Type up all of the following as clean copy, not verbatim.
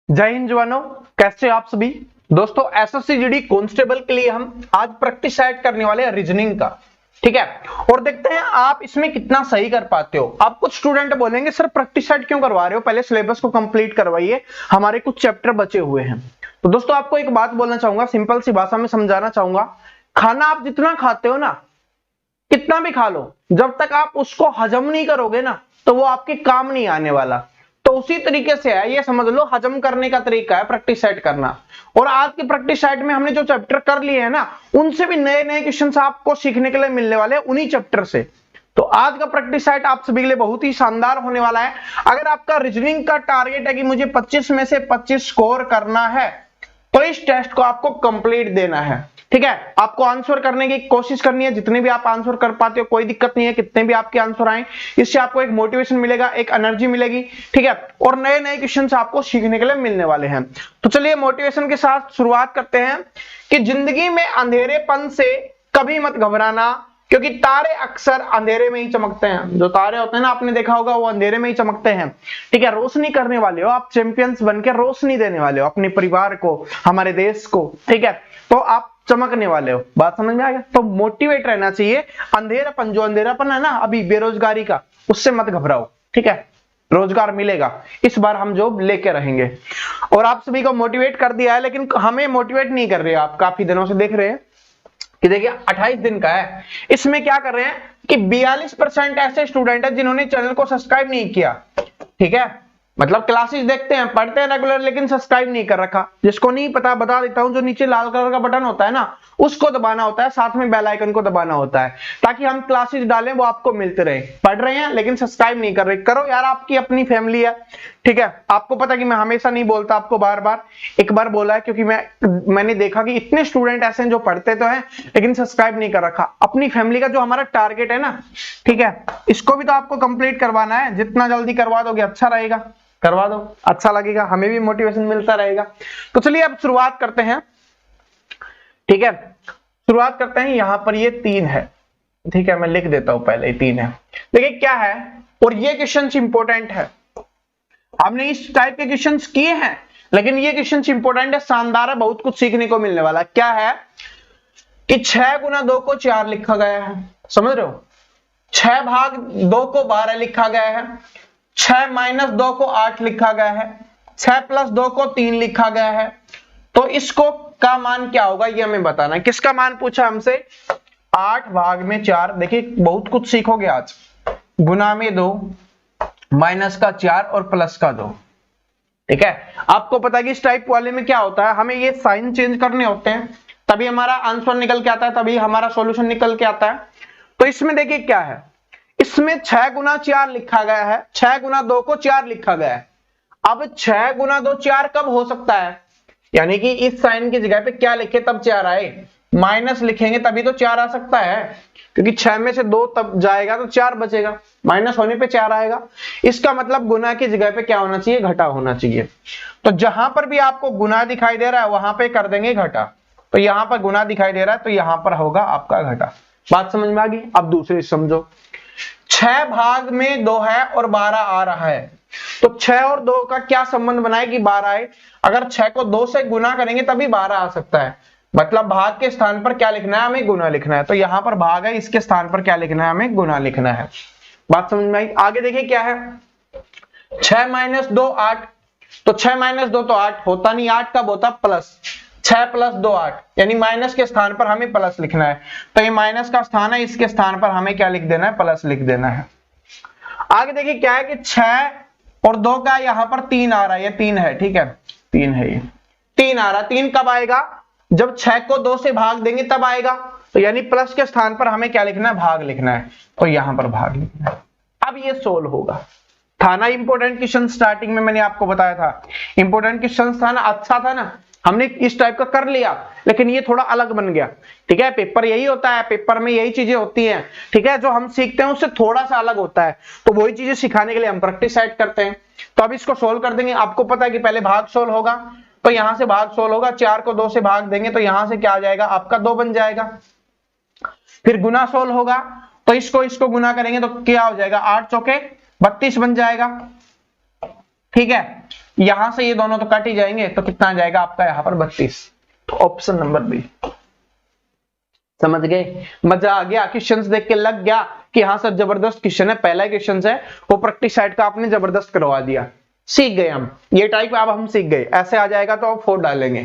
जय हिंद जवानों, कैसे आप सभी दोस्तों। एसएससी जीडी कांस्टेबल के लिए हम आज प्रैक्टिस सेट करने वाले हैं रीजनिंग का, ठीक है। और देखते हैं आप इसमें कितना सही कर पाते हो। आप कुछ स्टूडेंट बोलेंगे सर प्रैक्टिस सेट क्यों करवा रहे हो, पहले सिलेबस को कंप्लीट करवाइए, हमारे कुछ चैप्टर बचे हुए हैं। तो दोस्तों आपको एक बात बोलना चाहूंगा, सिंपल सी भाषा में समझाना चाहूंगा। खाना आप जितना खाते हो ना, कितना भी खा लो, जब तक आप उसको हजम नहीं करोगे ना, तो वो आपके काम नहीं आने वाला। तो उसी तरीके से है, ये समझ लो हजम करने का तरीका है प्रैक्टिस सेट करना। और आज की प्रैक्टिस सेट में हमने जो चैप्टर कर लिए हैं ना, उनसे भी नए नए क्वेश्चंस आपको सीखने के लिए मिलने वाले हैं उन्हीं चैप्टर से। तो आज का प्रैक्टिस सेट आप सभी के लिए बहुत ही शानदार होने वाला है। अगर आपका रीजनिंग का टारगेट है कि मुझे 25 में से 25 स्कोर करना है, तो इस टेस्ट को आपको कंप्लीट देना है, ठीक है। आपको आंसर करने की कोशिश करनी है, जितने भी आप आंसर कर पाते हो कोई दिक्कत नहीं है, कितने भी आपके आंसर आए, इससे आपको एक मोटिवेशन मिलेगा, एक एनर्जी मिलेगी, ठीक है। और नए नए क्वेश्चन आपको सीखने के लिए मिलने वाले हैं। तो चलिए मोटिवेशन के साथ शुरुआत करते हैं कि जिंदगी में अंधेरेपन से कभी मत घबराना, क्योंकि तारे अक्सर अंधेरे में ही चमकते हैं। जो तारे होते हैं ना, आपने देखा होगा, वो अंधेरे में ही चमकते हैं, ठीक है। रोशनी करने वाले हो आप, चैंपियंस बनकर रोशनी देने वाले हो अपने परिवार को, हमारे देश को, ठीक है। तो आप चमकने वाले हो, बात समझ में आ गया। तो मोटिवेट रहना चाहिए। अंधेरापन, जो अंधेरापन है ना अभी बेरोजगारी का, उससे मत घबराओ, ठीक है। रोजगार मिलेगा, इस बार हम जॉब लेके रहेंगे। और आप सभी को मोटिवेट कर दिया है, लेकिन हमें मोटिवेट नहीं कर रहे। आप काफी दिनों से देख रहे हैं कि देखिए 28 दिन का है, इसमें क्या कर रहे हैं कि 42% ऐसे स्टूडेंट है जिन्होंने चैनल को सब्सक्राइब नहीं किया, ठीक है। मतलब क्लासेस देखते हैं, पढ़ते हैं रेगुलर, लेकिन सब्सक्राइब नहीं कर रखा। जिसको नहीं पता बता देता हूं, जो नीचे लाल कलर का बटन होता है ना, उसको दबाना होता है, साथ में बेल आइकन को दबाना होता है, ताकि हम क्लासेस डालें वो आपको मिलते रहे। पढ़ रहे हैं लेकिन सब्सक्राइब नहीं कर रहे, करो यार, आपकी अपनी फैमिली है, ठीक है। आपको पता कि मैं हमेशा नहीं बोलता आपको, बार बार एक बार बोला है, क्योंकि मैंने देखा कि इतने स्टूडेंट ऐसे हैं जो पढ़ते तो हैं लेकिन सब्सक्राइब नहीं कर रखा। अपनी फैमिली का जो हमारा टारगेट है ना, ठीक है, इसको भी तो आपको कंप्लीट करवाना है। जितना जल्दी करवा दोगे अच्छा रहेगा, करवा दो, अच्छा लगेगा, हमें भी मोटिवेशन मिलता रहेगा। तो चलिए अब शुरुआत करते हैं, ठीक है। शुरुआत करते हैं। यहां पर ये 3 है, ठीक है, मैं लिख देता हूं पहले, 3 है। देखिए क्या है, और ये क्वेश्चन इंपॉर्टेंट है। हमने इस टाइप के क्वेश्चन किए हैं, लेकिन ये क्वेश्चन इंपॉर्टेंट है, शानदार है, बहुत कुछ सीखने को मिलने वाला। क्या है कि 6 गुना 2 को 4 लिखा गया है, समझ रहे हो। 6 भाग 2 को 12 लिखा गया है, 6 माइनस 2 को 8 लिखा गया है, 6 प्लस 2 को 3 लिखा गया है। तो इसको का मान क्या होगा ये हमें बताना है। किसका मान पूछा हमसे? 8 भाग में 4। देखिए बहुत कुछ सीखोगे आज। गुना में 2, माइनस का 4 और प्लस का 2, ठीक है। आपको पता है कि इस टाइप वाले में क्या होता है, हमें ये साइन चेंज करने होते हैं, तभी हमारा आंसर निकल के आता है, तभी हमारा सॉल्यूशन निकल के आता है। तो इसमें देखिए क्या है, इसमें 6 गुना 4 लिखा गया है, 6 गुना 2 को 4 लिखा गया है। अब 6 गुना 2 4 कब हो सकता है, यानी कि इस साइन की जगह पे क्या लिखे तब 4 आए, माइनस लिखेंगे तभी तो 4 आ सकता है, क्योंकि 6 में से 2 तब जाएगा तो 4 बचेगा, माइनस होने पे 4 आएगा। इसका मतलब गुना की जगह पे क्या होना चाहिए, घटा होना चाहिए। तो जहां पर भी आपको गुना दिखाई दे रहा है वहां पे कर देंगे घटा। तो यहां पर गुना दिखाई दे रहा है तो यहां पर होगा आपका घटा। बात समझ में आ गई। अब दूसरी समझो, 6 भाग में 2 है और 12 आ रहा है, तो 6 और 2 का क्या संबंध बनाए कि 12 आए। अगर 6 को 2 से गुना करेंगे तभी 12 आ सकता है, मतलब भाग के स्थान पर क्या लिखना है, हमें गुना लिखना है। तो यहां पर भाग है, इसके स्थान पर क्या लिखना है, हमें गुना लिखना है। बात समझ में आई। आगे देखिए क्या है, 6 माइनस 2 8, तो 6 माइनस 2 तो 8 होता नहीं, 8 कब होता, प्लस। 6 प्लस 2 8, यानी माइनस के स्थान पर हमें प्लस लिखना है। तो ये माइनस का स्थान है, इसके स्थान पर हमें क्या लिख देना है, प्लस लिख देना है। आगे देखिए क्या है कि 6 और 2 का यहां पर 3 आ रहा है, ये 3 है, ठीक है, 3 है, ये 3 आ रहा है। 3 कब आएगा, जब 6 को 2 से भाग देंगे तब आएगा। तो यानी प्लस के स्थान पर हमें क्या लिखना है, भाग लिखना है। तो यहां पर भाग लिखना है। अब ये सोल्व होगा। था ना इंपॉर्टेंट क्वेश्चन, स्टार्टिंग में मैंने आपको बताया था इंपॉर्टेंट क्वेश्चन था ना, अच्छा था ना, हमने इस टाइप का कर लिया, लेकिन ये थोड़ा अलग बन गया, ठीक है। पेपर यही होता है, पेपर में यही चीजें होती हैं, ठीक है। जो हम सीखते हैं उससे थोड़ा सा अलग होता है, तो वही चीजें सिखाने के लिए हम प्रैक्टिस सेट करते हैं। तो अब इसको सोल्व कर देंगे। आपको पता है कि पहले भाग सोल्व होगा, तो यहां से भाग सोल्व होगा, 4 को 2 से भाग देंगे तो यहां से क्या आ जाएगा, आपका 2 बन जाएगा। फिर गुना सोल्व होगा, तो इसको गुना करेंगे तो क्या हो जाएगा, 8 चौके 32 बन जाएगा, ठीक है। यहां से ये दोनों तो कट ही जाएंगे, तो कितना आ जाएगा आपका यहाँ पर 32। तो ऑप्शन नंबर बी। समझ गए, मजा आ गया, क्वेश्चंस देख के लग गया कि हाँ सर जबरदस्त क्वेश्चन है, पहला क्वेश्चन है वो प्रैक्टिस सेट का आपने जबरदस्त करवा दिया, सीख गए हम ये टाइप, अब हम सीख गए, ऐसे आ जाएगा तो आप 4 डालेंगे।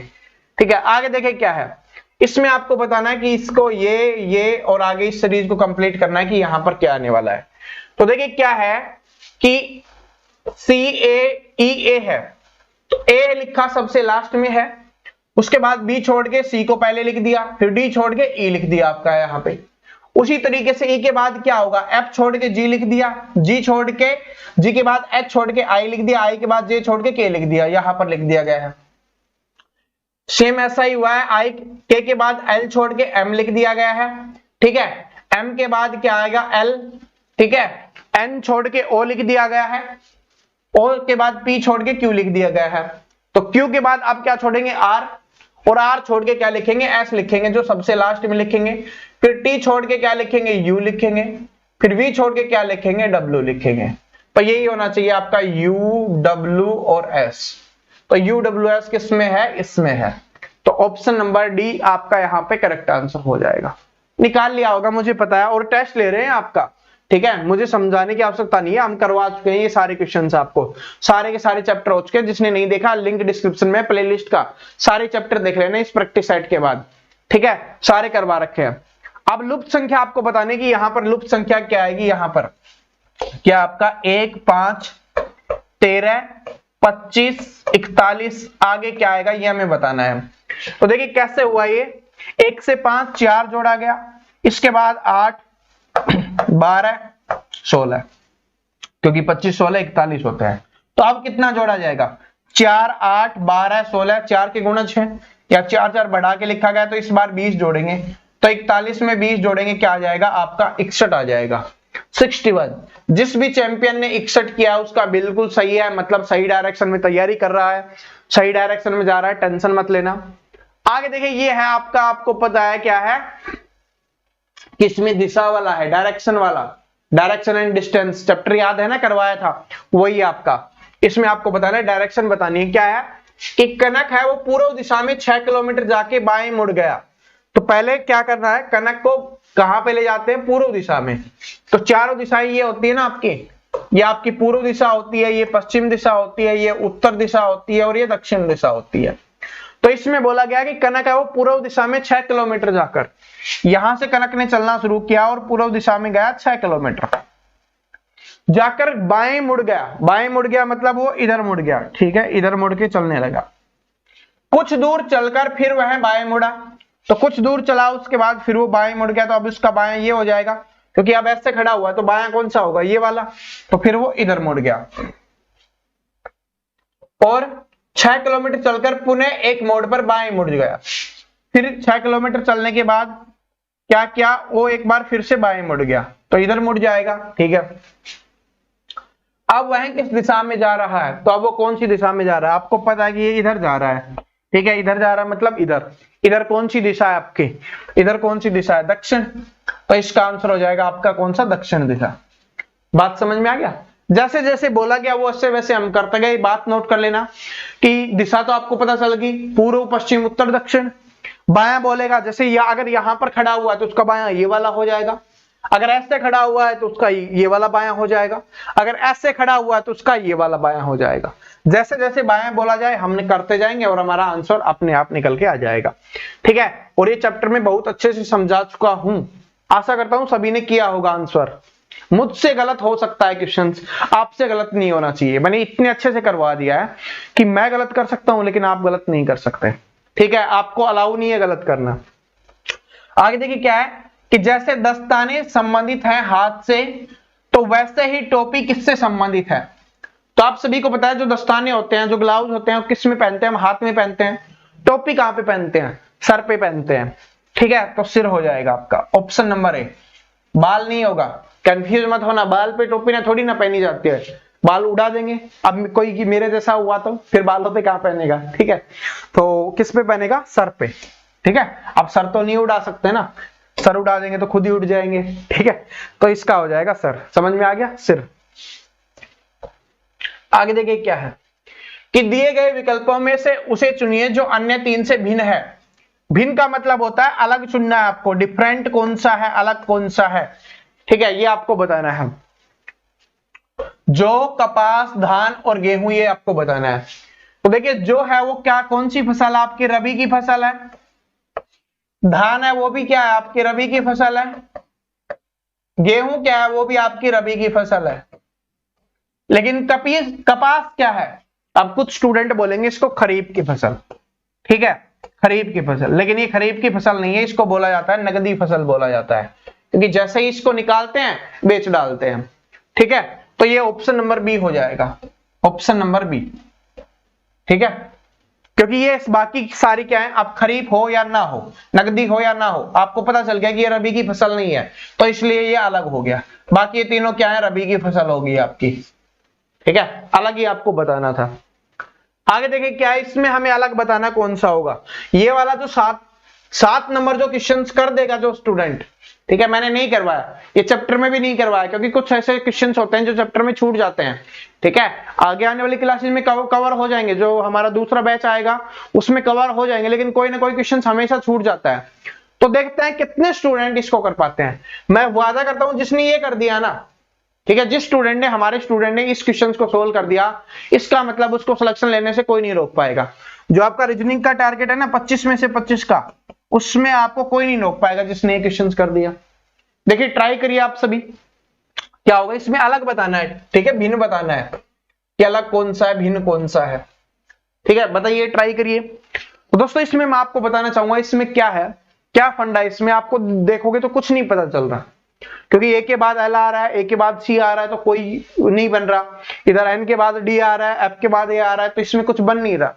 ठीक है, आगे देखें क्या है, इसमें आपको बताना है कि इसको ये और आगे इस सीरीज को कंप्लीट करना है कि यहां पर क्या आने वाला है। तो देखिए क्या है कि CAEA है, तो A लिखा सबसे लास्ट में है, उसके बाद B छोड़ के C को पहले लिख दिया, फिर D छोड़ के E लिख दिया आपका यहाँ पे। उसी तरीके से E के बाद क्या होगा, F छोड़ के G लिख दिया, G छोड़ के G के बाद H छोड़ के I लिख दिया, I के बाद J छोड़ के K लिख दिया, यहां पर लिख दिया गया है। सेम ऐसा ही हुआ है, I K के बाद L छोड़ के M लिख दिया गया है। ठीक है, M के बाद क्या आएगा L, ठीक है, N छोड़ के O लिख दिया गया है, O के बाद P छोड़ के Q लिख दिया गया है। तो Q के बाद आप क्या छोड़ेंगे R, और R छोड़ के क्या लिखेंगे S लिखेंगे, जो सबसे लास्ट में लिखेंगे। फिर T छोड़ के क्या लिखेंगे U लिखेंगे, फिर V छोड़ के क्या लिखेंगे W लिखेंगे। तो यही होना चाहिए आपका U W और S। तो U W S किस में है, इसमें है। तो ऑप्शन नंबर डी आपका यहाँ पे करेक्ट आंसर हो जाएगा। निकाल लिया होगा मुझे पता है, और टेस्ट ले रहे हैं आपका, ठीक है, मुझे समझाने की आवश्यकता नहीं है, हम करवा चुके हैं ये सारे क्वेश्चंस आपको, सारे के सारे चैप्टर हो चुके हैं। जिसने नहीं देखा लिंक डिस्क्रिप्शन में प्लेलिस्ट का, सारे चैप्टर देख लेना इस प्रैक्टिस सेट के बाद, ठीक है, सारे करवा रखे हैं। अब लुप्त संख्या आपको बताने की, यहां पर लुप्त संख्या क्या आएगी, यहां पर क्या आपका 1 5 13 25 41, आगे क्या आएगा ये हमें बताना है। तो देखिए कैसे हुआ ये, 1 से 5 4 जोड़ा गया, इसके बाद 8 12 16, क्योंकि 25 16 41 होता है। तो अब कितना जोड़ा जाएगा, 4 8 12 16, 4 के गुणज है, या 4 4 बढ़ा के लिखा गया, तो इस बार 20 जोड़ेंगे, तो 41 में 20 जोड़ेंगे, क्या आ जाएगा आपका 61 आ जाएगा, 61। जिस भी चैंपियन ने 61 किया उसका बिल्कुल सही है, मतलब सही डायरेक्शन में तैयारी कर रहा है, सही डायरेक्शन में जा रहा है, टेंशन मत लेना। आगे देखिए ये है आपका, आपको पता है क्या है, किसमें दिशा वाला है, डायरेक्शन वाला, डायरेक्शन एंड डिस्टेंस चैप्टर याद है ना, करवाया था, वही आपका। इसमें आपको बताना है, डायरेक्शन बतानी है, क्या है कि कनक है वो पूर्व दिशा में 6 किलोमीटर जाके बाएं मुड़ गया। तो पहले क्या करना है, कनक को कहां पे ले जाते हैं, पूर्व दिशा में। तो चारों दिशाएं ये होती है ना आपकी, ये आपकी पूर्व दिशा होती है, ये पश्चिम दिशा होती है, ये उत्तर दिशा होती है, और ये दक्षिण दिशा होती है। तो इसमें बोला गया कि कनक है वो पूर्व दिशा में 6 किलोमीटर जाकर, यहां से कनक ने चलना शुरू किया और पूर्व दिशा में गया 6 किलोमीटर, जाकर बाएं मुड़ गया। बाएं मुड़ गया मतलब वो इधर मुड़ गया, ठीक है, इधर मुड़ के चलने लगा। कुछ दूर चलकर फिर वह बाएं मुड़ा, तो कुछ दूर चला उसके बाद फिर वो बाएं मुड़ गया, तो अब उसका बायां ये हो जाएगा, क्योंकि अब ऐसे खड़ा हुआ है तो बायां कौन सा होगा, ये वाला। तो फिर वो इधर मुड़ गया और 6 किलोमीटर चलकर पुनः एक मोड़ पर बाएं मुड़ गया। फिर 6 किलोमीटर चलने के बाद क्या किया, वो एक बार फिर से बाएं मुड़ गया, तो इधर मुड़ जाएगा, ठीक है। अब वह किस दिशा में जा रहा है, तो अब वो कौन सी दिशा में जा रहा है, आपको पता है कि ये इधर जा रहा है, ठीक है, इधर जा रहा है मतलब इधर। इधर कौन सी दिशा है आपकी, इधर कौन सी दिशा है, दक्षिण। तो इसका आंसर हो जाएगा आपका कौन सा, दक्षिण दिशा। बात समझ में आ गया, जैसे जैसे बोला गया वो वैसे वैसे हम करते गए। बात नोट कर लेना कि दिशा तो आपको पता चल गई, पूर्व पश्चिम उत्तर दक्षिण। बायां बोलेगा, जैसे अगर यहां पर खड़ा हुआ है तो उसका बायां ये वाला हो जाएगा, अगर ऐसे खड़ा हुआ है तो उसका ये वाला बायां हो जाएगा, अगर ऐसे खड़ा हुआ है तो उसका ये वाला बायां हो जाएगा। जैसे जैसे बायां बोला जाए हमने करते जाएंगे और हमारा आंसर अपने आप निकल के आ जाएगा, ठीक है। और ये चैप्टर में बहुत अच्छे से समझा चुका हूं, आशा करता हूं सभी ने किया होगा आंसर। मुझसे गलत हो सकता है क्वेश्चंस, आपसे गलत नहीं होना चाहिए। मैंने इतने अच्छे से करवा दिया है कि मैं गलत कर सकता हूं लेकिन आप गलत नहीं कर सकते, ठीक है, आपको अलाउ नहीं है गलत करना। आगे देखिए क्या है कि जैसे दस्ताने संबंधित हैं हाथ से, तो वैसे ही टोपी किससे संबंधित है। तो आप सभी को पता है जो दस्ताने होते हैं, जो ग्लव्स होते हैं, किस में पहनते हैं, हम हाथ में पहनते हैं। टोपी कहां पे पहनते हैं, सर पे पहनते हैं, ठीक है। तो सिर हो जाएगा आपका ऑप्शन नंबर ए। बाल नहीं होगा, कंफ्यूज मत होना, बाल पे टोपी ना थोड़ी ना पहनी जाती है, बाल उड़ा देंगे। अब कोई की मेरे जैसा हुआ तो फिर बालों पे कहां पहनेगा, ठीक है। तो किस पे पहनेगा, सर पे, ठीक है। अब सर तो नहीं उड़ा सकते ना, सर उड़ा देंगे तो खुद ही उड़ जाएंगे, ठीक है। तो इसका हो जाएगा सर, समझ में आ गया, सिर। आगे देखिए क्या है कि दिए गए विकल्पों में से उसे चुनिए जो अन्य 3 से भिन्न है। भिन्न का मतलब होता है अलग चुनना है आपको, डिफरेंट कौन सा है, अलग कौन सा है, ठीक है, ये आपको बताना है। जो, कपास, धान और गेहूं, ये आपको बताना है। तो देखिए जो है वो क्या, कौन सी फसल आपकी रबी की फसल है, धान है वो भी क्या है आपकी रबी की फसल है, गेहूं क्या है वो भी आपकी रबी की फसल है। लेकिन कपास क्या है, अब कुछ स्टूडेंट बोलेंगे इसको खरीफ की फसल, ठीक है, खरीफ की फसल, लेकिन ये खरीफ की फसल नहीं है, इसको बोला जाता है नकदी फसल बोला जाता है, क्योंकि जैसे ही इसको निकालते हैं बेच डालते हैं, ठीक है। तो ये ऑप्शन नंबर बी हो जाएगा, ऑप्शन नंबर बी, ठीक है, क्योंकि ये बाकी सारी क्या है, अब खरीफ हो या ना हो, नकदी हो या ना हो, आपको पता चल गया कि ये रबी की फसल नहीं है, तो इसलिए ये अलग हो गया। बाकी ये तीनों क्या है, रबी की फसल होगी आपकी, ठीक है, अलग ही आपको बताना था। आगे देखिए क्या है, इसमें हमें अलग बताना कौन सा होगा। ये वाला जो 7 नंबर जो क्वेश्चंस कर देगा जो स्टूडेंट, ठीक है, मैंने नहीं करवाया, ये चैप्टर में भी नहीं करवाया, क्योंकि कुछ ऐसे क्वेश्चंस होते हैं जो चैप्टर में छूट जाते हैं, ठीक है, आगे आने वाली क्लासेस में कवर हो जाएंगे, जो हमारा दूसरा बैच आएगा उसमें कवर हो जाएंगे, लेकिन कोई ना कोई क्वेश्चन हमेशा छूट जाता है। तो देखते हैं कितने स्टूडेंट इसको कर पाते हैं। मैं वादा करता हूं जिसने ये कर दिया ना, ठीक है, जिस स्टूडेंट ने, हमारे स्टूडेंट ने इस क्वेश्चन को सोल्व कर दिया, इसका मतलब उसको सिलेक्शन लेने से कोई नहीं रोक पाएगा। जो आपका रीजनिंग का टारगेट है ना 25 में से 25 का, उसमें आपको कोई नहीं रोक पाएगा जिसने ये क्वेश्चन कर दिया। देखिए ट्राई करिए आप सभी, क्या होगा, इसमें अलग बताना है, ठीक है, भिन्न बताना है कि अलग कौन सा है, भिन्न कौन सा है, ठीक है, बताइए, ट्राई करिए। तो दोस्तों इसमें मैं आपको बताना चाहूंगा इसमें क्या है, क्या फंडा है इसमें, आपको देखोगे तो कुछ नहीं पता चल रहा, क्योंकि ए के बाद एल आ रहा है, ए के बाद सी आ रहा है, तो कोई नहीं बन रहा, इधर एन के बाद डी आ रहा है, एफ के बाद ए आ रहा है, तो इसमें कुछ बन नहीं रहा।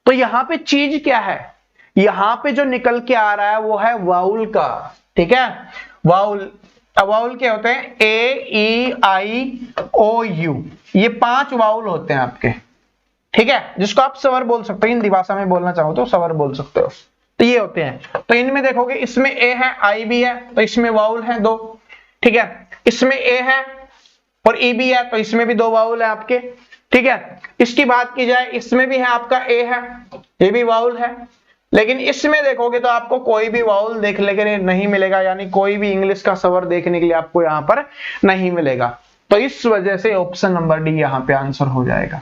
तो यहाँ पे चीज क्या है, यहाँ पे जो निकल के आ रहा है वो है वाउल का, ठीक है, वाउल। वाउल क्या होते हैं, ए ई आई ओ यू, ये 5 वाउल होते हैं आपके, ठीक है, जिसको आप स्वर बोल सकते हो, हिंदी भाषा में बोलना चाहो तो स्वर बोल सकते हो, तो ये होते हैं। तो इनमें देखोगे इसमें ए है, आई भी है, तो इसमें वाउल है 2, ठीक है, इसमें ए है और ई भी है, तो इसमें भी 2 वाउल है आपके, ठीक है। इसकी बात की जाए, इसमें भी है आपका ए है, ये भी वाउल है, लेकिन इसमें देखोगे तो आपको कोई भी वाउल देखने के लिए नहीं मिलेगा, यानी कोई भी इंग्लिश का स्वर देखने के लिए आपको यहाँ पर नहीं मिलेगा। तो इस वजह से ऑप्शन नंबर डी यहाँ पे आंसर हो जाएगा,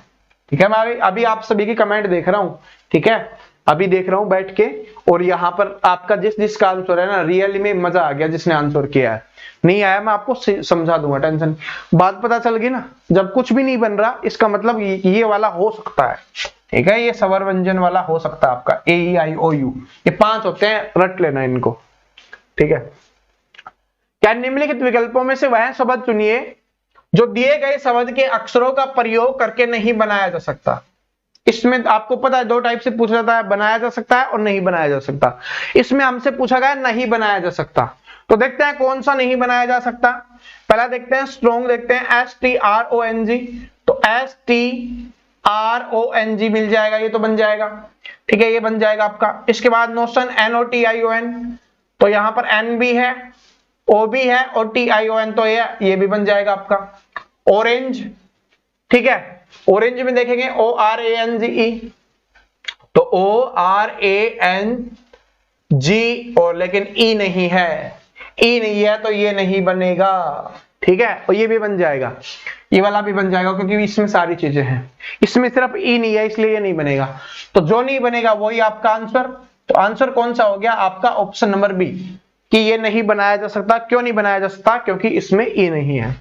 ठीक है। मैं अभी आप सभी की कमेंट देख रहा हूं, ठीक है, अभी देख रहा हूं बैठ के, और यहाँ पर आपका जिसका आंसर है ना, रियली में मजा आ गया जिसने आंसर किया है, नहीं आया मैं आपको समझा दूंगा, टेंशन, बात पता चल गई ना। जब कुछ भी नहीं बन रहा इसका मतलब ये वाला हो सकता है, ठीक है, ये स्वर व्यंजन वाला हो सकता है आपका, ए ई आई ओ यू, ये 5 होते हैं, रट लेना इनको, ठीक है। क्या निम्नलिखित विकल्पों में से वह शब्द चुनिए जो दिए गए शब्द के अक्षरों का प्रयोग करके नहीं बनाया जा सकता। इसमें आपको पता है 2 टाइप से पूछा जाता है, बनाया जा सकता है और नहीं बनाया जा सकता। इसमें हमसे पूछा गया नहीं बनाया जा सकता, तो देखते हैं कौन सा नहीं बनाया जा सकता। पहला देखते हैं स्ट्रोंग, देखते हैं STRONG, तो STRONG मिल जाएगा, ये तो बन जाएगा, ठीक है, ये बन जाएगा आपका। इसके बाद नोशन NOTION, तो यहाँ पर N भी है, O भी है और TION, तो ये भी बन जाएगा आपका। ऑरेंज, ठीक है, ऑरेंज में देखेंगे ORANGE, तो ORANG, और लेकिन E नहीं है, E नहीं है तो ये नहीं बनेगा, ठीक है, और ये भी बन जाएगा, ये वाला भी बन जाएगा, क्योंकि इसमें सारी चीजें हैं, इसमें सिर्फ E नहीं है इसलिए ये नहीं बनेगा। तो जो नहीं बनेगा वही आपका आंसर। तो आंसर कौन सा हो गया आपका, ऑप्शन नंबर बी, कि ये नहीं बनाया जा सकता। क्यों नहीं बनाया जा सकता, क्योंकि इसमें E नहीं है।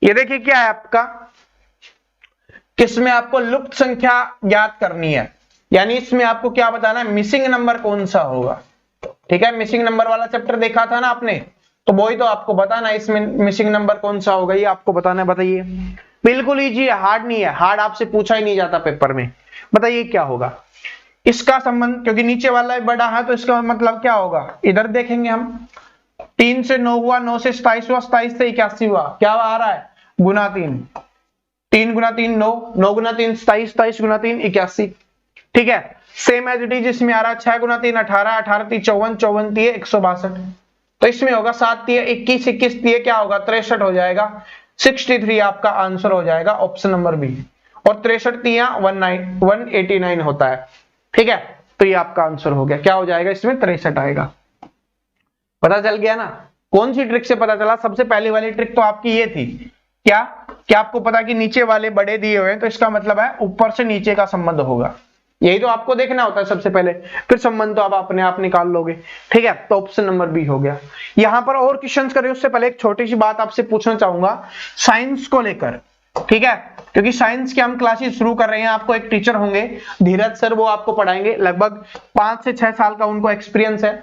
ये देखिए क्या है आपका, किसमें आपको लुप्त संख्या ज्ञात करनी है, यानी इसमें आपको क्या बताना है, मिसिंग नंबर कौन सा होगा, ठीक है, मिसिंग नंबर वाला चैप्टर देखा था ना आपने, तो वही तो आपको बताना है, इसमें मिसिंग नंबर कौन सा होगा, ये आपको बताना है। बताइए, बिल्कुल इजी है, हार्ड नहीं है, हार्ड आपसे पूछा ही नहीं जाता पेपर में। बताइए क्या होगा इसका संबंध, क्योंकि नीचे वाला बड़ा है तो इसका मतलब क्या होगा, इधर देखेंगे हम, 3 से 9 हुआ, 9 से 27 हुआ, 27 से 81 हुआ, क्या आ रहा है, गुना 3, 3 गुना 3 9, 9 गुना 3 27, 27 गुना 3 81, ठीक है। सेम एज इट इज इसमें आ रहा है, 6 गुना 3 18, 18 3 54, 54 3 162, तो इसमें होगा 7 3 21, 21 3 क्या होगा 63 हो जाएगा, 63 आपका आंसर हो जाएगा, ऑप्शन नंबर बी। और 63 तिया 189 होता है। ठीक है, तो ये आपका आंसर हो गया। क्या हो जाएगा इसमें? 63 आएगा। पता चल गया ना? कौन सी ट्रिक से पता चला? सबसे पहली वाली ट्रिक तो आपकी ये थी, क्या आपको पता कि नीचे वाले बड़े दिए हुए हैं तो इसका मतलब है ऊपर से नीचे का संबंध होगा। यही तो आपको देखना होता है सबसे पहले, फिर संबंध तो आप अपने आप निकाल लोगे। ठीक है, तो ऑप्शन नंबर बी हो गया। यहां पर और क्वेश्चंस करें उससे पहले एक छोटी सी बात आपसे पूछना चाहूंगा साइंस को लेकर। ठीक है, क्योंकि साइंस के हम क्लासेस शुरू कर रहे हैं। आपको एक टीचर होंगे धीरज सर, वो आपको पढ़ाएंगे, लगभग 5 से 6 साल का उनको एक्सपीरियंस है।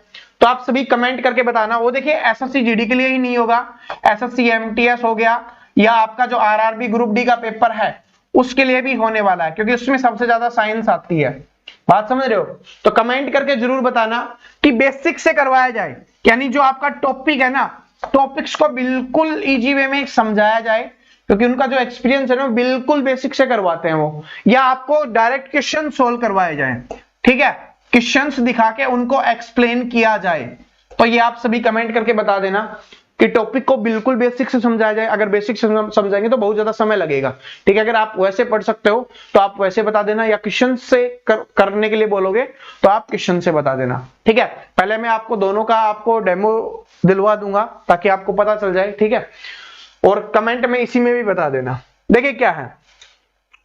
तो आप सभी कमेंट करके बताना। वो देखिए एसएससी जीडी के लिए ही नहीं होगा, एसएससी एमटीएस हो गया या आपका जो आरआरबी ग्रुप डी का पेपर है उसके लिए भी होने वाला है, क्योंकि उसमें सबसे ज्यादा साइंस आती है। बात समझ रहे हो? तो कमेंट करके जरूर बताना कि बेसिक से करवाया जाए, यानी जो आपका टॉपिक है ना, टॉपिक्स को बिल्कुल इजी वे में समझाया जाए, क्योंकि उनका जो एक्सपीरियंस है ना बिल्कुल बेसिक से करवाते हैं वो, या आपको डायरेक्ट क्वेश्चन सोल्व करवाए जाए। ठीक है, क्वेश्चंस दिखा के उनको एक्सप्लेन किया जाए। तो ये आप सभी कमेंट करके बता देना कि टॉपिक को बिल्कुल बेसिक से समझाया जाए। अगर बेसिक से समझाएंगे तो बहुत ज्यादा समय लगेगा। ठीक है, अगर आप वैसे पढ़ सकते हो तो आप वैसे बता देना, या क्वेश्चन से करने के लिए बोलोगे तो आप क्वेश्चन से बता देना। ठीक है, पहले मैं आपको दोनों का आपको डेमो दिलवा दूंगा ताकि आपको पता चल जाए। ठीक है, और कमेंट में इसी में भी बता देना। देखिए क्या है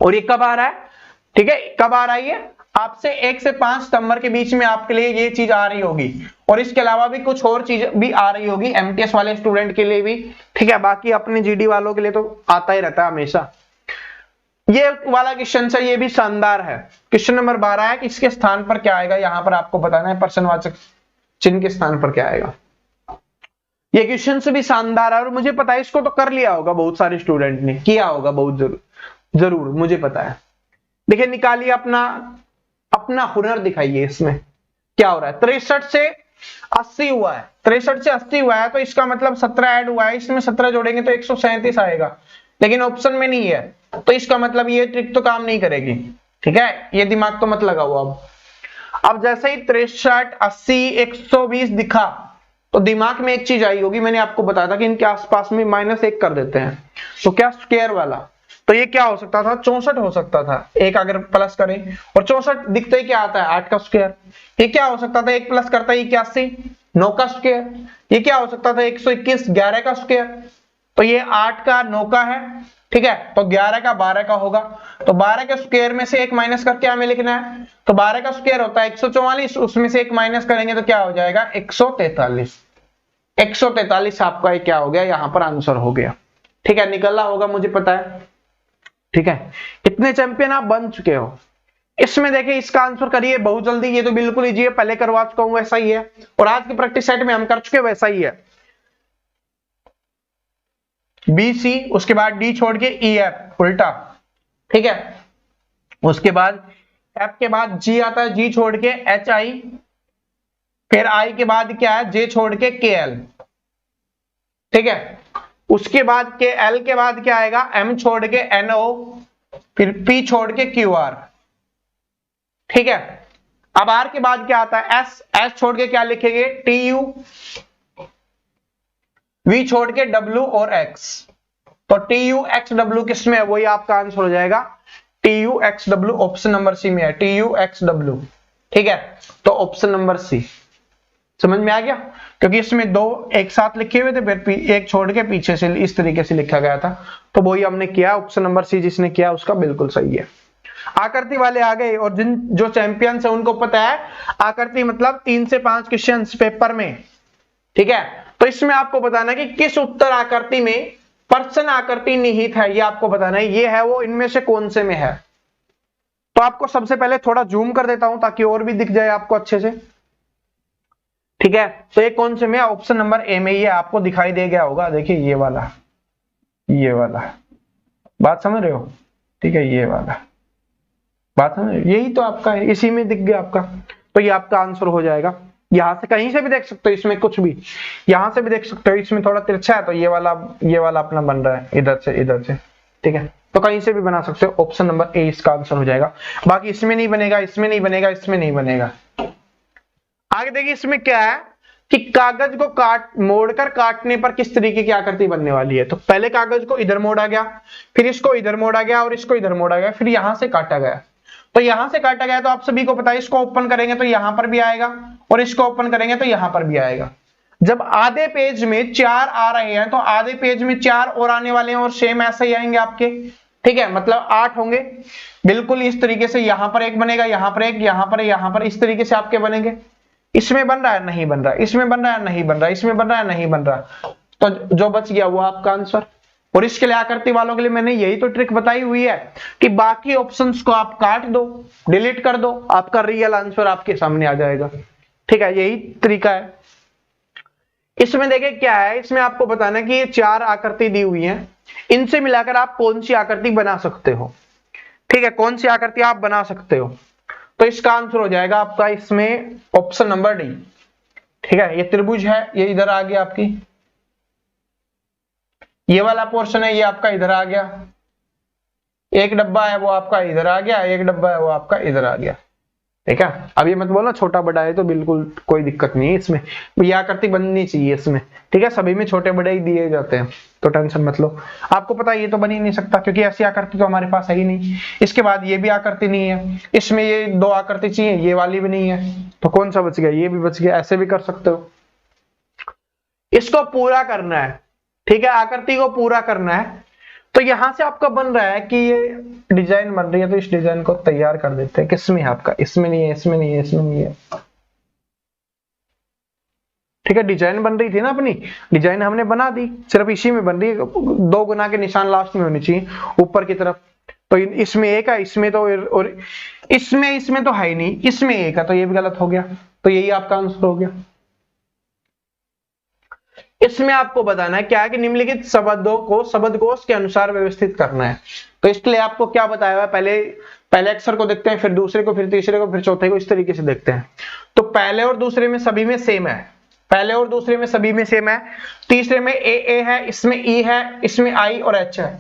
और ये कब आ रहा है। ठीक है, कब आ रहा है ये? आपसे 1 से 5 सितंबर के बीच में आपके लिए ये चीज आ रही होगी, और इसके अलावा भी कुछ और चीज भी आ रही होगी एमटीएस वाले स्टूडेंट के लिए भी। ठीक है, बाकी अपने जीडी वालों के लिए तो आता ही रहता है हमेशा। ये वाला क्वेश्चन है, ये भी शानदार है। क्वेश्चन नंबर 12 है कि इसके स्थान पर क्या आएगा, यहां पर आपको बताना है प्रश्नवाचक चिन्ह के स्थान पर क्या आएगा। ये क्वेश्चन से भी शानदार है और मुझे पता है इसको तो कर लिया होगा, बहुत सारे स्टूडेंट ने किया होगा, बहुत जरूर मुझे पता है। देखिए निकालिए अपना हुनर दिखाइए। इसमें क्या हो रहा है? 63 से 80 हुआ है, 63 से 80 हुआ है तो इसका मतलब 17 ऐड हुआ है, इसमें 17 जोड़ेंगे तो 137 आएगा, लेकिन ऑप्शन में नहीं है, तो इसका मतलब ये ट्रिक तो काम नहीं करेगी। ठीक है, ये दिमाग तो मत लगाओ। अब जैसे ही 63, 80, 120 दिखा तो दिमाग में एक चीज आई होगी, मैंने आपको बताया था कि इनके आसपास में -1 कर देते हैं, तो क्या स्क्वायर वाला, तो ये क्या हो सकता था? 64 हो सकता था। एक अगर प्लस करें और 64 दिखते ही क्या आता है? 8 का स्क्वायर। ये क्या हो सकता था? एक प्लस करता है 81, 9 का स्क्वायर। ये क्या हो सकता था? 121, 11 का स्क्वायर। तो ये 8 का 9 का है। ठीक है, तो 11 का 12 का होगा, तो 12 के स्क्वायर में से एक माइनस करके हमें लिखना है, तो 12 का स्क्वायर होता है 144, उसमें से एक माइनस करेंगे तो क्या हो जाएगा? 143। 143 आपका क्या हो गया? यहां पर आंसर हो गया। ठीक है, निकला होगा मुझे पता है। ठीक है, इतने चैंपियन आप बन चुके हो। इसमें देखिए इसका आंसर करिए बहुत जल्दी, ये तो बिल्कुल इजी है, पहले करवा चुका हूं वैसा ही है, और आज के प्रैक्टिस सेट में हम कर चुके वैसा ही है। बी सी, उसके बाद डी छोड़ के ई एफ उल्टा। ठीक है, उसके बाद एफ के बाद जी आता है, जी छोड़ के एच आई, फिर आई के बाद क्या है? जे छोड़ के के एल। ठीक है, उसके बाद के एल के बाद क्या आएगा? एम छोड़ के एन ओ, फिर पी छोड़ के क्यू आर। ठीक है, अब आर के बाद क्या आता है? एस, एस छोड़ के क्या लिखेंगे? टी यू, वी छोड़ के डब्ल्यू और एक्स। तो टी यू एक्स डब्ल्यू किसमें है? वही आपका आंसर हो जाएगा T U X W, option number C में है टी यू एक्स डब्ल्यू। ठीक है, तो ऑप्शन नंबर सी समझ में आ गया, क्योंकि इसमें दो एक साथ लिखे हुए थे, फिर एक छोड़ के पीछे से इस तरीके से लिखा गया था, तो वही हमने किया। ऑप्शन नंबर सी जिसने किया उसका बिल्कुल सही है। आकृति वाले आ गए, और जिन जो चैंपियंस है उनको पता है आकृति मतलब 3 से 5 क्वेश्चन पेपर में। ठीक है, तो इसमें आपको बताना है कि किस उत्तर आकृति में प्रश्न आकृति निहित है, ये आपको बताना है। ये है वो, इनमें से कौन से में है। तो आपको सबसे पहले थोड़ा जूम कर देता हूं ताकि और भी दिख जाए आपको अच्छे से। ठीक है, तो ये कौन से में? ऑप्शन नंबर ए में, ये आपको दिखाई दे गया होगा। देखिए ये वाला बात समझ रहे हो? ठीक है, ये वाला बात समझ रहे हो? यही तो आपका है, इसी में दिख गया आपका, तो ये आपका आंसर हो जाएगा। यहां से कहीं से भी देख सकते हो, इसमें कुछ भी यहां से भी देख सकते हो, इसमें थोड़ा तिरछा है तो ये वाला अपना बन रहा है इधर से। ठीक है, तो कहीं से भी बना सकते हो। ऑप्शन नंबर ए इसका आंसर हो जाएगा। बाकी इसमें नहीं बनेगा, इसमें नहीं बनेगा, इसमें नहीं बनेगा। आगे देखिए इसमें क्या है? कि कागज को मोड़कर काटने पर किस तरीके की आकृति बनने वाली है। तो पहले कागज को इधर मोड़ा गया, फिर इसको इधर मोड़ा गया और इसको इधर मोड़ा गया, फिर यहां से काटा गया। तो यहां से काटा गया तो आप सभी को पता है, इसको ओपन करेंगे तो यहां पर भी आएगा और इसको ओपन करेंगे तो यहां पर भी आएगा। जब आधे पेज में 4 आ रहे हैं तो आधे पेज में 4 और आने वाले हैं और सेम ऐसे ही आएंगे आपके, ठीक है, मतलब 8 होंगे। बिल्कुल इस तरीके से यहां पर एक बनेगा, यहां पर एक, यहां पर, इस तरीके से आपके बनेंगे। इसमें बन रहा है, नहीं बन रहा, इसमें बन रहा है, नहीं बन रहा, इसमें बन रहा है, नहीं बन रहा, तो जो बच गया वो आपका आंसर। और इसके लिए आकृति वालों के लिए मैंने यही तो ट्रिक बताई हुई है कि बाकी ऑप्शंस को आप काट दो, डिलीट कर दो, आपका रियल आंसर आपके सामने आ जाएगा। ठीक है, यही तरीका है। इसमें देखिए क्या है, इसमें आपको बताना कि ये 4 आकृति दी हुई हैं, इनसे मिलाकर आप कौन सी आकृति बना सकते हो। ठीक है, कौन सी आकृति आप बना सकते हो, तो इसका आंसर हो जाएगा आपका इसमें ऑप्शन नंबर डी। ठीक है, ये त्रिभुज है, ये इधर आ गया आपकी, ये वाला पोर्शन है ये आपका इधर आ गया, एक डब्बा है वो आपका इधर आ गया, एक डब्बा है वो आपका इधर आ गया। ठीक है, अब ये मत बोलना छोटा बड़ा है, तो बिल्कुल कोई दिक्कत नहीं है इसमें, ये आकृति बननी चाहिए इसमें। ठीक है, सभी में छोटे बड़े ही दिए जाते हैं, तो टेंशन मत लो। आपको पता है ये तो बन ही नहीं सकता, क्योंकि ऐसी आकृति तो हमारे पास है ही नहीं। इसके बाद ये भी आकृति नहीं है, इसमें ये 2 आकृति चाहिए, ये वाली भी नहीं है, तो कौन सा बच गया, ये भी बच गया। ऐसे भी कर सकते हो। इसको पूरा करना है, ठीक है, आकृति को पूरा करना है। तो यहां से आपका बन रहा है कि ये डिजाइन बन रही है, तो इस डिजाइन को तैयार कर देते हैं। किसमें है आपका, इसमें नहीं है, इसमें नहीं है, इसमें नहीं है। ठीक है, डिजाइन बन रही थी ना अपनी, डिजाइन हमने बना दी, सिर्फ इसी में बन रही है। 2 गुना के निशान लास्ट में होनी चाहिए ऊपर की तरफ। तो इसमें एक है, इसमें तो, और इसमें तो है ही नहीं, इसमें एक है, तो ये भी गलत हो गया। तो यही आपका आंसर हो गया। इसमें आपको बताना है क्या है कि निम्नलिखित शब्दों को शब्दकोश के अनुसार व्यवस्थित करना है। तो इसके लिए आपको क्या बताया हुआ है, पहले अक्षर को देखते हैं, फिर दूसरे को, फिर तीसरे को, फिर चौथे को, इस तरीके से देखते हैं। तो पहले और दूसरे में सभी में सेम है, पहले और दूसरे में सभी में सेम है। तीसरे में ए है, इसमें ई है, इसमें आई और एच है।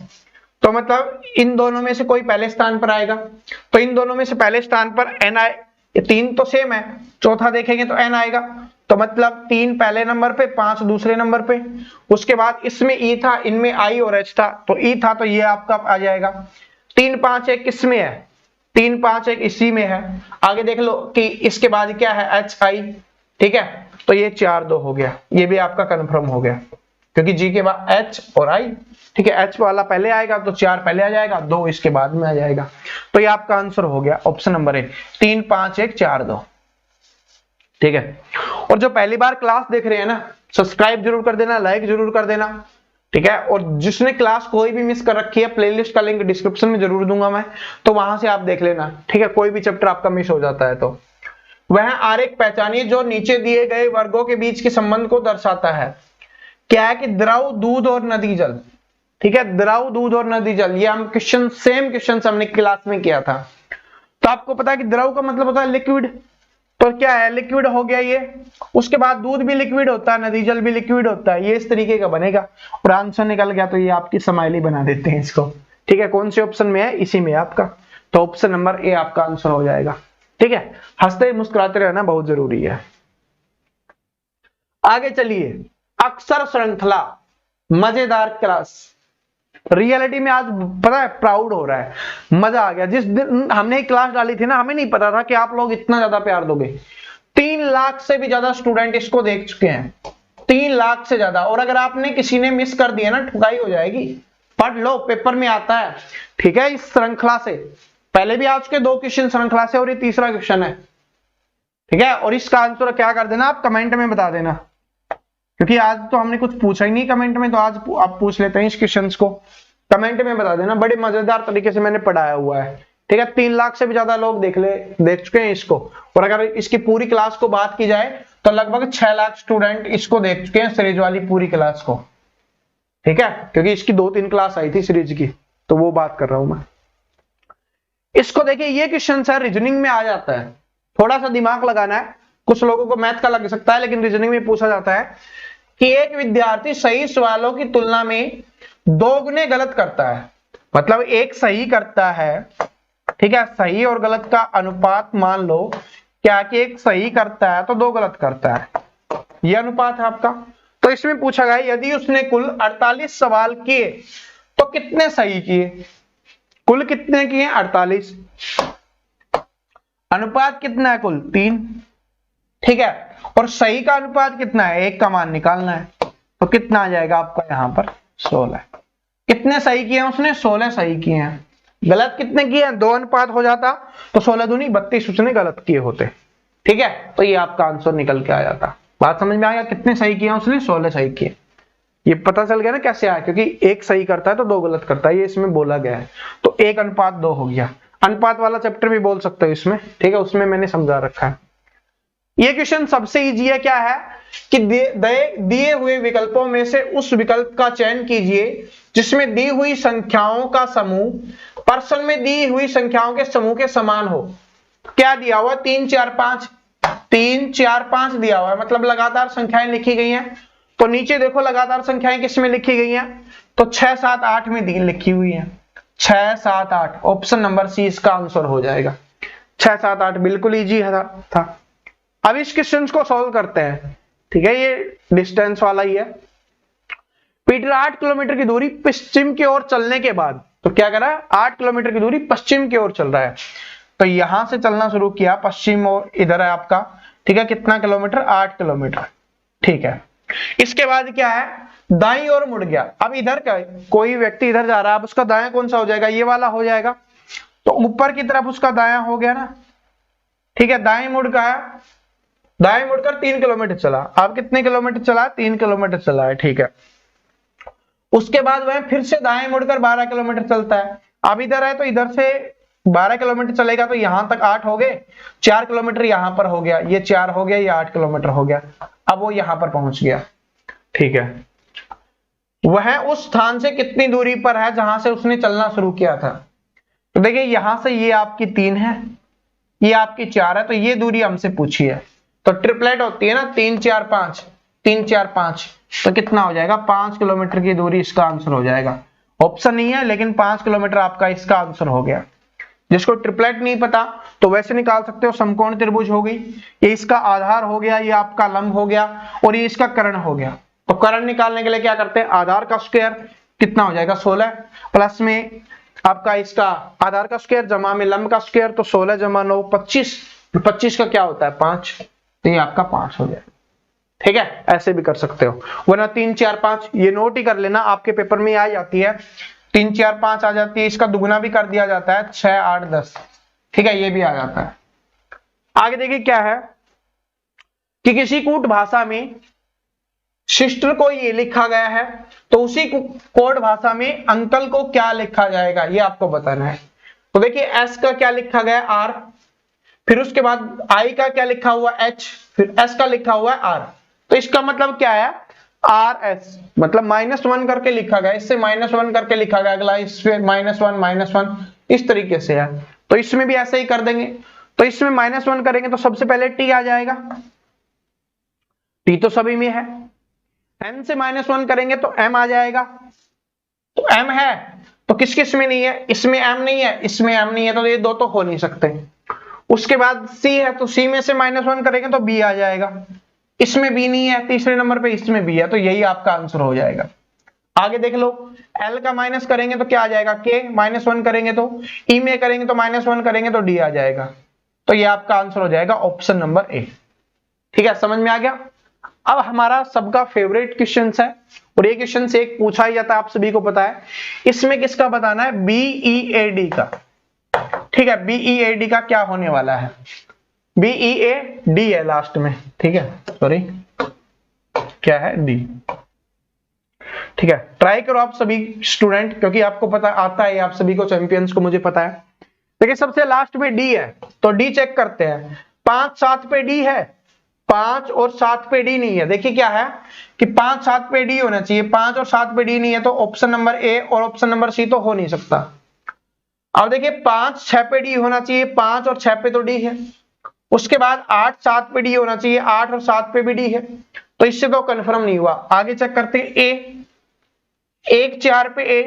तो मतलब इन दोनों में से कोई पहले स्थान पर आएगा, तो इन दोनों में से पहले स्थान पर एन आए, 3 तो सेम है, चौथा देखेंगे तो एन आएगा। तो मतलब 3 पहले नंबर पे, 5 दूसरे नंबर पे। उसके बाद इसमें ई था, इनमें आई और एच था, तो ई था तो ये आपका आ जाएगा। 3 5 1 किसमें है, 3 5 1 इसी में है। आगे देख लो कि इसके बाद क्या है, एच आई। ठीक है, तो ये 4 2 हो गया, ये भी आपका कंफर्म हो गया, क्योंकि जी के बाद एच और आई। ठीक है, एच वाला पहले आएगा तो 4 पहले आ जाएगा, 2 इसके बाद में आ जाएगा। तो ये आपका आंसर हो गया ऑप्शन नंबर ए, 3 5 1 4 2। ठीक है, और जो पहली बार क्लास देख रहे हैं ना, सब्सक्राइब जरूर कर देना, लाइक जरूर कर देना। ठीक है, और जिसने क्लास कोई भी मिस कर रखी है, प्लेलिस्ट का लिंक डिस्क्रिप्शन में जरूर दूंगा मैं, तो वहां से आप देख लेना। ठीक है, कोई भी चैप्टर आपका मिस हो जाता है तो। वह आरेख पहचानिए जो नीचे दिए गए वर्गों के बीच के संबंध को दर्शाता है। क्या है कि द्रव, दूध और नदी जल। ठीक है, द्रव, दूध और नदी जल, ये हम सेम क्वेश्चन हमने क्लास में किया था। तो आपको पता है कि द्रव का मतलब होता है लिक्विड, तो क्या है, लिक्विड हो गया ये। उसके बाद दूध भी लिक्विड होता है, नदी जल भी लिक्विड होता है, ये इस तरीके का बनेगा। और आंसर निकल गया तो ये आपकी स्माइली बना देते हैं इसको। ठीक है, कौन से ऑप्शन में है, इसी में आपका, तो ऑप्शन नंबर ए आपका आंसर हो जाएगा। ठीक है, हंसते मुस्कुराते रहना बहुत जरूरी है। आगे चलिए, अक्षर श्रृंखला, मजेदार क्लास। रियलिटी में आज पता है प्राउड हो रहा है, मजा आ गया। जिस दिन हमने क्लास डाली थी ना, हमें नहीं पता था कि आप लोग इतना ज्यादा प्यार दोगे। 3 लाख से भी ज्यादा स्टूडेंट इसको देख चुके हैं, 3 लाख से ज्यादा। और अगर आपने किसी ने मिस कर दिया ना, ठुकाई हो जाएगी। पढ़ लो, पेपर में आता है। ठीक है, इस श्रृंखला से पहले भी आ चुके 2 क्वेश्चन श्रृंखला से, और ये तीसरा क्वेश्चन है। ठीक है, और इसका आंसर क्या कर देना, आप कमेंट में बता देना, क्योंकि आज तो हमने कुछ पूछा ही नहीं कमेंट में, तो आज आप पूछ लेते हैं इस क्वेश्चन को। कमेंट में बता देना, बड़े मजेदार तरीके से मैंने पढ़ाया हुआ है। ठीक है, 3 लाख से भी ज्यादा लोग देख चुके हैं इसको। और अगर इसकी पूरी क्लास को बात की जाए तो लगभग 6 लाख स्टूडेंट इसको देख चुके हैं, सीरीज वाली पूरी क्लास को। ठीक है, क्योंकि इसकी 2-3 क्लास आई थी सीरीज की, तो वो बात कर रहा हूं मैं। इसको देखिए, ये क्वेश्चन है, रीजनिंग में आ जाता है, थोड़ा सा दिमाग लगाना है। कुछ लोगों को मैथ का लग सकता है, लेकिन रीजनिंग में पूछा जाता है कि एक विद्यार्थी सही सवालों की तुलना में 2 गुने गलत करता है। मतलब एक सही करता है, ठीक है, सही और गलत का अनुपात मान लो क्या कि एक सही करता है तो 2 गलत करता है। ये अनुपात है आपका। तो इसमें पूछा गया यदि उसने कुल 48 सवाल किए तो कितने सही किए, कुल कितने किए 48, अनुपात कितना है कुल 3, ठीक है, और सही का अनुपात कितना है 1 का मान निकालना है, तो कितना आ जाएगा आपका यहां पर 16। कितने सही किए हैं उसने 16 सही किए हैं, गलत कितने किए हैं 2 अनुपात हो जाता तो 16 दूनी 32 उसने गलत किए होते, ठीक है, तो ये आपका आंसर निकल के आ जाता। बात समझ में आ गया, कितने सही किए उसने 16 सही किए, ये पता चल गया ना कैसे आया, क्योंकि एक सही करता है तो 2 गलत करता है, ये इसमें बोला गया है, तो 1 अनुपात 2 हो गया। अनुपात वाला चैप्टर भी बोल सकते हो इसमें, ठीक है, उसमें मैंने समझा रखा है। ये क्वेश्चन सबसे इजी है, क्या है कि दिए हुए विकल्पों में से उस विकल्प का चयन कीजिए जिसमें दी हुई संख्याओं का समूह प्रश्न में दी हुई संख्याओं के समूह के समान हो। क्या दिया हुआ 3 4 5, 3 4 5 दिया हुआ है, मतलब लगातार संख्याएं लिखी गई हैं। तो नीचे देखो लगातार संख्याएं किस में लिखी गई हैं, तो 6 7 8 में लिखी हुई हैं, 6 7 8, ऑप्शन नंबर सी इसका आंसर हो जाएगा। 6 7 8 बिल्कुल इजी था। अब इस क्वेश्चन को सॉल्व करते हैं, ठीक है, ये डिस्टेंस वाला ही है। पीटर 8 किलोमीटर की दूरी पश्चिम की ओर चलने के बाद, तो क्या करा 8 किलोमीटर की दूरी पश्चिम की ओर चल रहा है, तो यहां से चलना शुरू किया पश्चिम और इधर है आपका, ठीक है, कितना किलोमीटर 8 किलोमीटर, ठीक है। इसके बाद क्या है दाईं ओर मुड़ गया। अब इधर का कोई व्यक्ति इधर जा रहा है, अब उसका दायां कौन सा हो जाएगा, ये वाला हो जाएगा, तो ऊपर की तरफ उसका दायां हो गया ना, ठीक है, दाएं मुड़ गया, दाएं मुड़कर 3 किलोमीटर चला। अब कितने किलोमीटर चला 3 किलोमीटर चला है, ठीक है। उसके बाद वह फिर से दाएं मुड़कर 12 किलोमीटर चलता है। अब इधर है तो इधर से 12 किलोमीटर चलेगा, तो यहां तक 8 हो गए, 4 किलोमीटर यहां पर हो गया, ये 4 हो गया, ये 8 किलोमीटर हो गया। अब वो यहां पर पहुंच गया, ठीक है। वह उस स्थान से कितनी दूरी पर है जहां से उसने चलना शुरू किया था, तो देखिए यहां से ये आपकी 3 है, ये आपकी 4 है, तो ये दूरी हमसे पूछी है, तो ट्रिपलेट होती है ना 3 4 5, 3 4 5, तो कितना हो जाएगा 5 किलोमीटर की दूरी इसका आंसर हो जाएगा। ऑप्शन नहीं है लेकिन 5 किलोमीटर आपका इसका आंसर हो गया। जिसको ट्रिपलेट नहीं पता तो वैसे निकाल सकते हो, समकोण त्रिभुज हो गई, ये इसका आधार हो गया, ये आपका लंब हो गया, और ये इसका कर्ण हो गया। तो कर्ण निकालने के लिए क्या करते हैं, आधार का स्क्वायर कितना हो जाएगा 16, प्लस में आपका इसका आधार का स्क्वायर जमा में लंब का स्क्वायर, तो 16 जमा 9 25, 25 का क्या होता है 5, तो ये आपका 5 हो जाएगा, ठीक है। ऐसे भी कर सकते हो, वरना 3 4 5 ये नोट ही कर लेना, आपके पेपर में आ जाती है 3 4 5 आ जाती है, इसका दुगुना भी कर दिया जाता है 6 8 10, ठीक है, ये भी आ जाता है। आगे देखिए क्या है कि किसी कूट भाषा में सिस्टर को ये लिखा गया है, तो उसी कोड भाषा में अंकल को क्या लिखा जाएगा ये आपको बताना है। तो देखिए एस का क्या लिखा गया आर, फिर उसके बाद आई का क्या लिखा हुआ एच, फिर एस का लिखा हुआ है आर, तो इसका मतलब क्या है आर एस, मतलब -1 करके लिखा गया, इससे -1 करके लिखा गया, अगला इससे -1 इस तरीके से है। तो इसमें भी ऐसे ही कर देंगे, तो इसमें -1 करेंगे तो सबसे पहले टी आ जाएगा, टी तो सभी में है, एन से -1 करेंगे तो एम आ जाएगा, तो एम है तो किस किस में नहीं है, इसमें एम नहीं है, इसमें एम नहीं है, तो ये दो तो हो नहीं सकते। उसके बाद सी है तो सी में से -1 करेंगे तो बी आ जाएगा, इसमें बी नहीं है, तीसरे नंबर पे इसमें बी है, तो यही आपका आंसर हो जाएगा। आगे देख लो एल का माइनस करेंगे तो क्या आ जाएगा के, -1 करेंगे तो ई में करेंगे तो -1 करेंगे तो डी आ जाएगा, तो ये आपका आंसर हो जाएगा ऑप्शन नंबर ए, ठीक है, समझ में आ गया। अब हमारा सबका फेवरेट क्वेश्चन है, और ये क्वेश्चन से एक पूछा ही जाता है, आप सभी को पता है, इसमें किसका बताना है बीईएडी का, ठीक है, बीईएडी का क्या होने वाला है, बीईएडी है लास्ट में, ठीक है, सॉरी क्या है डी, ठीक है। ट्राई करो आप सभी स्टूडेंट, क्योंकि आपको पता आता है, आप सभी को चैंपियंस को मुझे पता है। देखिए सबसे लास्ट में डी है, तो डी चेक करते हैं, 5 7 पे डी है, 5 और 7 पे डी नहीं है। देखिए क्या है कि 5 7 पे डी होना चाहिए, 5 और 7 पे डी नहीं है, तो ऑप्शन नंबर ए और ऑप्शन नंबर सी तो हो नहीं सकता। अब देखिए 5 6 पे डी होना चाहिए, 5 और 6 पे तो डी है, उसके बाद 8 7 पे डी होना चाहिए, 8 और 7 पे भी डी है, तो इससे तो कंफर्म नहीं हुआ। आगे चेक करते हैं ए, 1 4 पे ए,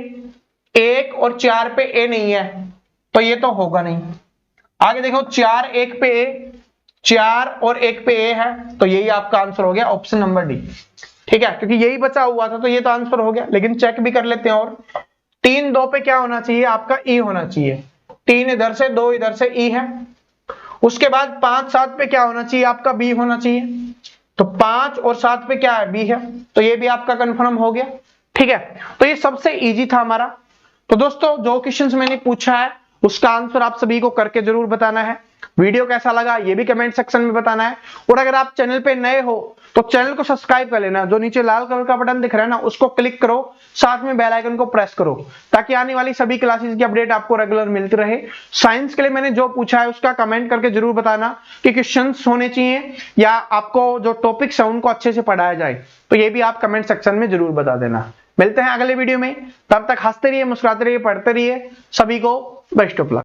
1 और 4 पे ए नहीं है, तो ये तो होगा नहीं। आगे देखो 4 1 पे ए, 4 और 1 पे ए है, तो यही आपका आंसर हो गया ऑप्शन नंबर डी। ठीक है, क्योंकि यही बचा हुआ था तो ये तो आंसर हो गया, लेकिन चेक भी कर लेते हैं। और 3 2 पे क्या होना चाहिए, आपका ई होना चाहिए। 3 इधर से, 2 इधर से, ई है। उसके बाद 5 7 पे क्या होना चाहिए, आपका बी होना चाहिए। तो 5 और 7 पे क्या है, बी है, तो ये भी आपका कंफर्म हो गया। ठीक है, तो ये सबसे इजी था हमारा। तो दोस्तों जो क्वेश्चंस मैंने पूछा है उसका आंसर आप सभी को करके जरूर बताना है। वीडियो कैसा लगा ये भी कमेंट सेक्शन में बताना है। और अगर आप चैनल पे नए हो तो चैनल को सब्सक्राइब कर लेना, जो नीचे लाल कलर का बटन दिख रहा है ना उसको क्लिक करो, साथ में बेल आइकन को प्रेस करो, ताकि आने वाली सभी क्लासेस की अपडेट आपको रेगुलर मिलती रहे। साइंस के लिए मैंने जो पूछा है उसका कमेंट करके जरूर बताना कि क्वेश्चंस होने चाहिए या आपको जो टॉपिक्स है उनको अच्छे से पढ़ाया जाए, तो ये भी आप कमेंट सेक्शन में जरूर बता देना। मिलते हैं अगले वीडियो में, तब तक हंसते रहिए, मुस्कुराते रहिए, पढ़ते रहिए। सभी को बेस्ट ऑफ लक।